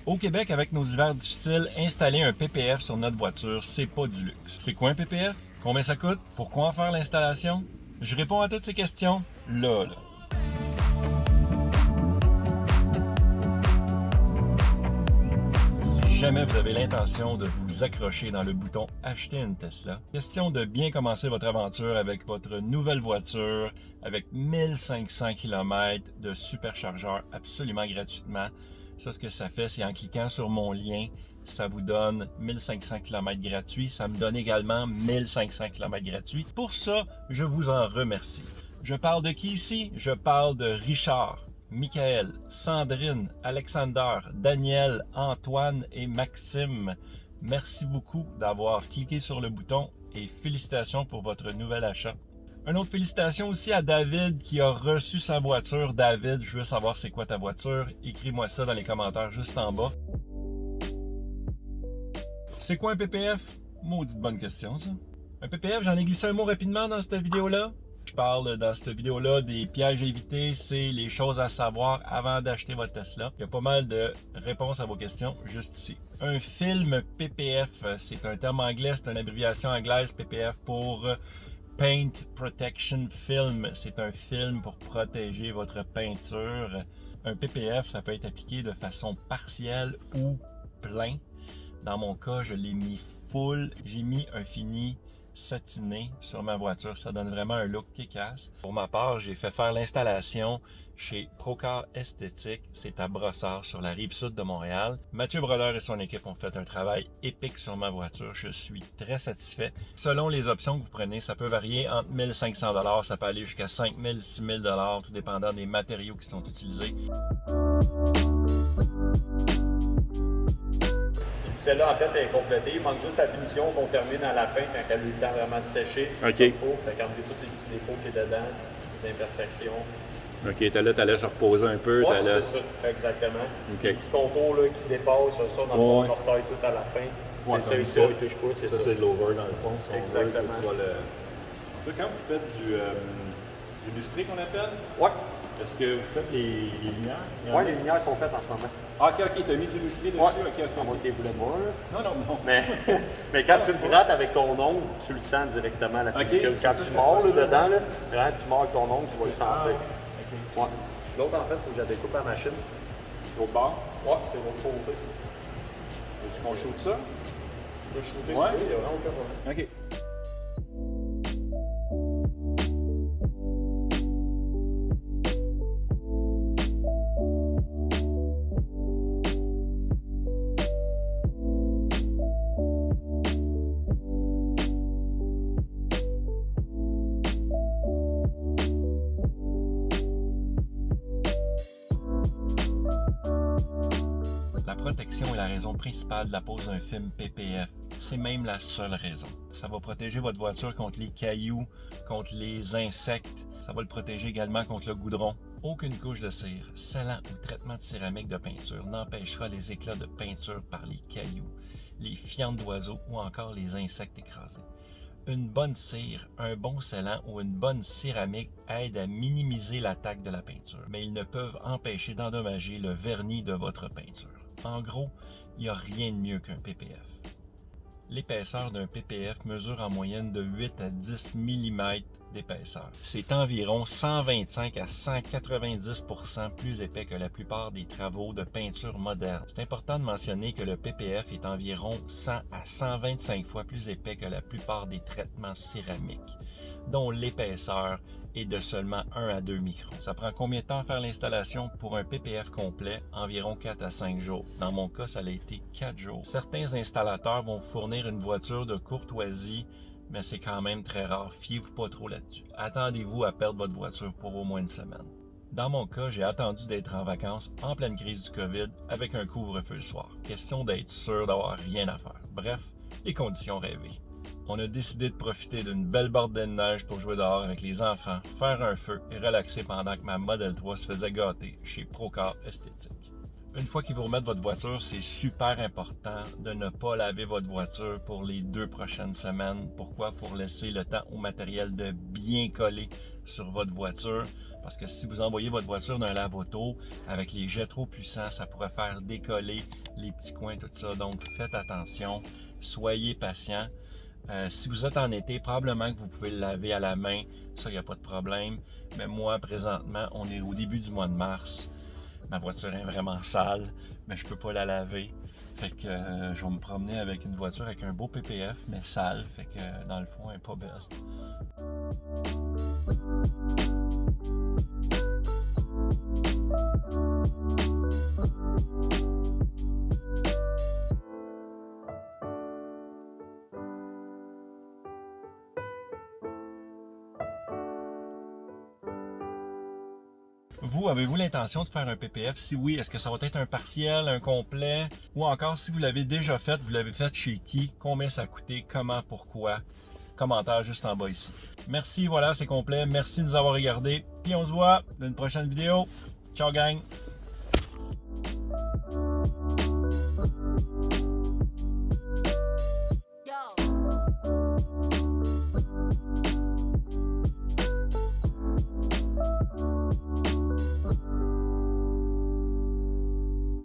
Au Québec, avec nos hivers difficiles, installer un PPF sur notre voiture, c'est pas du luxe. C'est quoi un PPF? Combien ça coûte? Pourquoi en faire l'installation? Je réponds à toutes ces questions là. Si jamais vous avez l'intention de vous accrocher dans le bouton Acheter une Tesla, question de bien commencer votre aventure avec votre nouvelle voiture avec 1500 km de superchargeur absolument gratuitement. Ça, ce que ça fait, c'est en cliquant sur mon lien, ça vous donne 1500 km gratuits. Ça me donne également 1500 km gratuits. Pour ça, je vous en remercie. Je parle de qui ici? Je parle de Richard, Michael, Sandrine, Alexander, Daniel, Antoine et Maxime. Merci beaucoup d'avoir cliqué sur le bouton et félicitations pour votre nouvel achat. Une autre félicitation aussi à David qui a reçu sa voiture. David, je veux savoir c'est quoi ta voiture. Écris-moi ça dans les commentaires juste en bas. C'est quoi un PPF? Maudite bonne question ça. Un PPF, j'en ai glissé un mot rapidement dans cette vidéo-là. Je parle dans cette vidéo-là des pièges à éviter, c'est les choses à savoir avant d'acheter votre Tesla. Il y a pas mal de réponses à vos questions juste ici. Un film PPF, c'est un terme anglais, c'est une abréviation anglaise PPF pour Paint Protection Film. C'est un film pour protéger votre peinture. Un PPF, ça peut être appliqué de façon partielle ou plein. Dans mon cas, je l'ai mis full. J'ai mis un fini satiné sur ma voiture. Ça donne vraiment un look kick-ass. Pour ma part, j'ai fait faire l'installation chez Procar Esthétique. C'est à Brossard, sur la rive sud de Montréal. Mathieu Brodeur et son équipe ont fait un travail épique sur ma voiture. Je suis très satisfait. Selon les options que vous prenez, ça peut varier entre 1500 $, ça peut aller jusqu'à 5000, 6000 $, tout dépendant des matériaux qui sont utilisés. Celle-là, en fait, elle est complétée. Il manque juste la finition qu'on termine à la fin quand elle a eu le temps vraiment de sécher. OK. Il faut. Fait qu'enlever tous les petits défauts qu'il y a dedans, les imperfections. OK, t'allais se reposer un peu. Ouais, c'est ça. Exactement. Okay. Les petits contours là, qui dépassent, ça, dans le fond, on retaille tout à la fin. Ouais, c'est ça, ici, on ne touche pas, c'est ça. Ça, c'est de l'over dans le fond. Si exactement. On veut, tu vas le... Ça, quand vous faites du lustré qu'on appelle? Ouais. Est-ce que vous faites les lumières? Oui, les lumières sont faites en ce moment. Ah, OK, t'as mis du lustré dessus? Ouais. OK. On va les voulait moi. Non. Mais quand tu le grattes avec ton ongle, tu le sens directement la pellicule. Quand tu mords dedans, quand tu mords avec ton ongle, tu vas le sentir. OK. Ouais. L'autre, en fait, il faut que je la découpe à la machine. L'autre bord? Ouais, c'est l'autre côté. Veux-tu qu'on shoot ça? Tu peux shooter ouais. ça, il n'y a vraiment aucun problème. OK. La protection est la raison principale de la pose d'un film PPF. C'est même la seule raison. Ça va protéger votre voiture contre les cailloux, contre les insectes. Ça va le protéger également contre le goudron. Aucune couche de cire, scellant ou traitement de céramique de peinture n'empêchera les éclats de peinture par les cailloux, les fientes d'oiseaux ou encore les insectes écrasés. Une bonne cire, un bon scellant ou une bonne céramique aident à minimiser l'attaque de la peinture, mais ils ne peuvent empêcher d'endommager le vernis de votre peinture. En gros, il n'y a rien de mieux qu'un PPF. L'épaisseur d'un PPF mesure en moyenne de 8 à 10 mm d'épaisseur. C'est environ 125 à 190 % plus épais que la plupart des travaux de peinture moderne. C'est important de mentionner que le PPF est environ 100 à 125 fois plus épais que la plupart des traitements céramiques, dont l'épaisseur est de seulement 1 à 2 microns. Ça prend combien de temps à faire l'installation? Pour un PPF complet, environ 4 à 5 jours. Dans mon cas, ça a été 4 jours. Certains installateurs vont vous fournir une voiture de courtoisie, mais c'est quand même très rare. Fiez-vous pas trop là-dessus. Attendez-vous à perdre votre voiture pour au moins une semaine. Dans mon cas, j'ai attendu d'être en vacances en pleine crise du COVID avec un couvre-feu le soir. Question d'être sûr d'avoir rien à faire. Bref, les conditions rêvées. On a décidé de profiter d'une belle bordée de neige pour jouer dehors avec les enfants, faire un feu et relaxer pendant que ma Model 3 se faisait gâter chez Procar Esthétique. Une fois qu'ils vous remettent votre voiture, c'est super important de ne pas laver votre voiture pour les 2 prochaines semaines. Pourquoi? Pour laisser le temps au matériel de bien coller sur votre voiture. Parce que si vous envoyez votre voiture d'un lave-auto avec les jets trop puissants, ça pourrait faire décoller les petits coins, tout ça. Donc, faites attention, soyez patient. Si vous êtes en été, probablement que vous pouvez le laver à la main. Ça, il n'y a pas de problème. Mais moi, présentement, on est au début du mois de mars. Ma voiture est vraiment sale, mais je peux pas la laver. Fait que je vais me promener avec une voiture avec un beau PPF, mais sale. Fait que dans le fond, elle n'est pas belle. Vous, avez-vous l'intention de faire un PPF? Si oui, est-ce que ça va être un partiel, un complet? Ou encore, si vous l'avez déjà fait, vous l'avez fait chez qui? Combien ça a coûté? Comment? Pourquoi? Commentaire juste en bas ici. Merci, voilà, c'est complet. Merci de nous avoir regardés. Puis on se voit dans une prochaine vidéo. Ciao, gang!